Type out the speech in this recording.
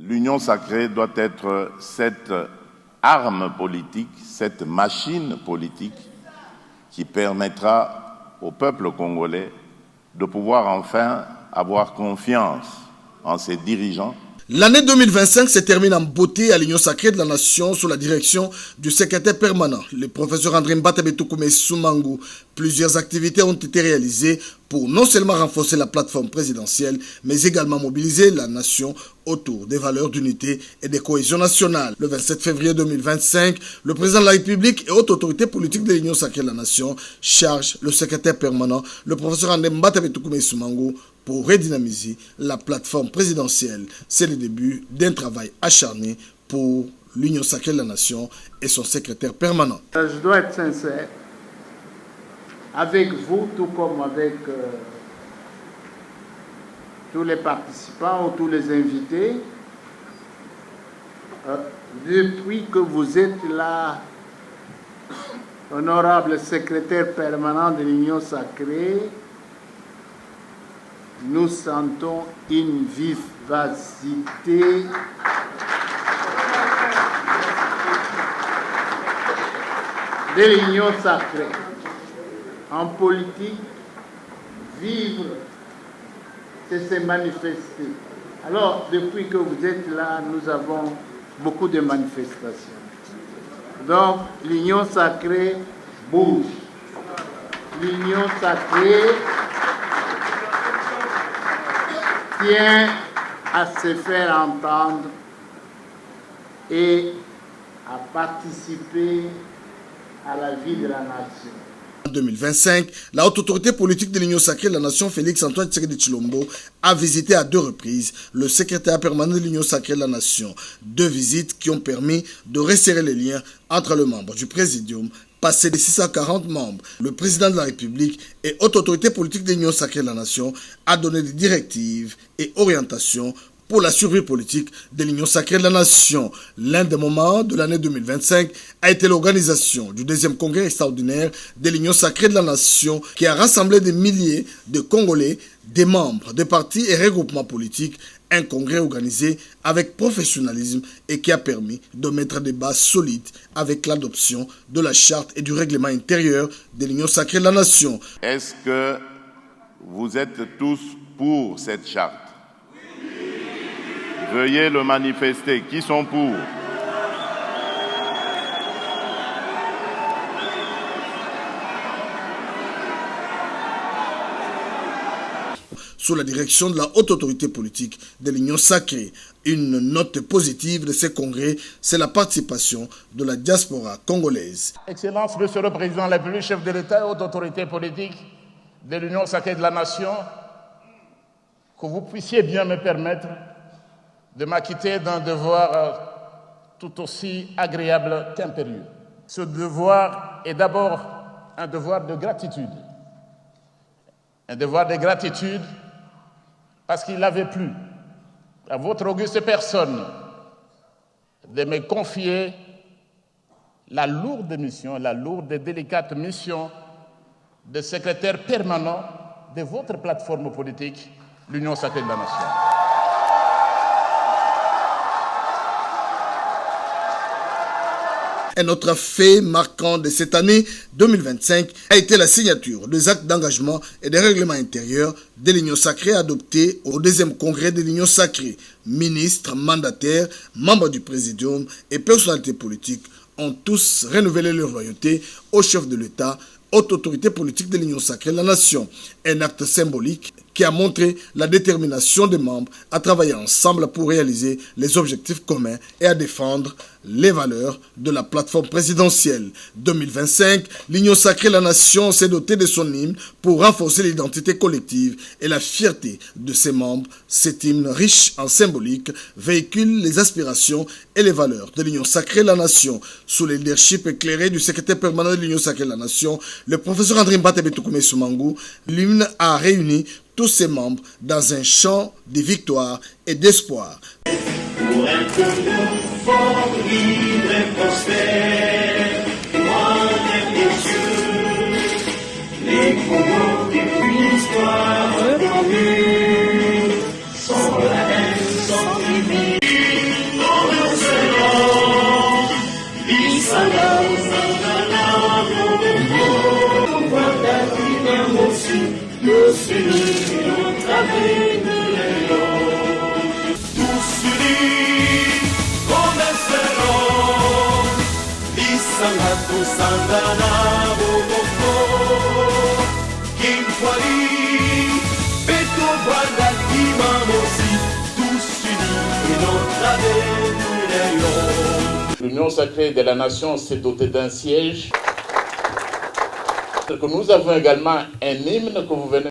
L'union sacrée doit être cette arme politique, cette machine politique qui permettra au peuple congolais de pouvoir enfin avoir confiance en ses dirigeants. L'année 2025 se termine en beauté à l'Union sacrée de la Nation sous la direction du secrétaire permanent, le professeur André Mbatabetoukoumé Soumangu. Plusieurs activités ont été réalisées pour non seulement renforcer la plateforme présidentielle, mais également mobiliser la nation autour des valeurs d'unité et de cohésion nationale. Le 27 février 2025, le président de la République et haute autorité politique de l'Union sacrée de la Nation charge le secrétaire permanent, le professeur André Mbatabetoukoumé Soumangu, pour redynamiser la plateforme présidentielle. C'est le début d'un travail acharné pour l'Union sacrée de la Nation et son secrétaire permanent. Je dois être sincère avec vous, tout comme avec tous les participants ou tous les invités. Depuis que vous êtes là, honorable secrétaire permanent de l'Union sacrée, nous sentons une vivacité de l'Union sacrée. En politique, vivre, c'est se manifester. Alors, depuis que vous êtes là, nous avons beaucoup de manifestations. Donc, l'Union sacrée bouge. L'Union sacrée tient à se faire entendre et à participer à la vie de la nation. En 2025, la haute autorité politique de l'Union sacrée de la Nation, Félix Antoine Tshisekedi Tshilombo, a visité à 2 reprises le secrétaire permanent de l'Union sacrée de la Nation. 2 visites qui ont permis de resserrer les liens entre les membres du Présidium, passé de 640 membres. Le président de la République et haute autorité politique de l'Union sacrée de la Nation a donné des directives et orientations pour la survie politique de l'Union sacrée de la Nation. L'un des moments de l'année 2025 a été l'organisation du 2e congrès extraordinaire de l'Union sacrée de la Nation qui a rassemblé des milliers de Congolais, des membres de partis et regroupements politiques. Un congrès organisé avec professionnalisme et qui a permis de mettre des bases solides avec l'adoption de la charte et du règlement intérieur de l'Union sacrée de la Nation. Est-ce que vous êtes tous pour cette charte? Veuillez le manifester. Qui sont pour? Sous la direction de la haute autorité politique de l'Union sacrée. Une note positive de ces congrès, c'est la participation de la diaspora congolaise. Excellence, Monsieur le Président de la République, chef de l'État et haute autorité politique de l'Union sacrée de la Nation, que vous puissiez bien me permettre de m'acquitter d'un devoir tout aussi agréable qu'impérieux. Ce devoir est d'abord un devoir de gratitude. Un devoir de gratitude parce qu'il avait plu à votre auguste personne de me confier la lourde mission, la lourde et délicate mission de secrétaire permanent de votre plateforme politique, l'Union sacrée de la Nation. Un autre fait marquant de cette année 2025 a été la signature des actes d'engagement et des règlements intérieurs de l'Union sacrée adoptés au 2e congrès de l'Union sacrée. Ministres, mandataires, membres du Présidium et personnalités politiques ont tous renouvelé leur loyauté au chef de l'État, haute autorité politique de l'Union sacrée de la Nation. Un acte symbolique qui a montré la détermination des membres à travailler ensemble pour réaliser les objectifs communs et à défendre les valeurs de la plateforme présidentielle. 2025, l'Union sacrée de la Nation s'est dotée de son hymne pour renforcer l'identité collective et la fierté de ses membres. Cet hymne riche en symbolique véhicule les aspirations et les valeurs de l'Union sacrée de la Nation. Sous le leadership éclairé du secrétaire permanent de l'Union sacrée de la Nation, le professeur André Mbatabetoukoumé Soumangu, l'hymne a réuni tous ses membres dans un chant de victoire et d'espoir. Pour un Congo fort, libre et prospère, loin des cieux, les Congos depuis l'histoire commune, sans la haine, sans limite. unis, notre avenir est long. Tous unis, comme un seul homme, Lisanga tosangana bomoko, Kimkwali, Peto Banda Kimamosi, tous unis, notre avenir est long. L'Union sacrée de la nation s'est dotée d'un siège. Que nous avons également un hymne que vous venez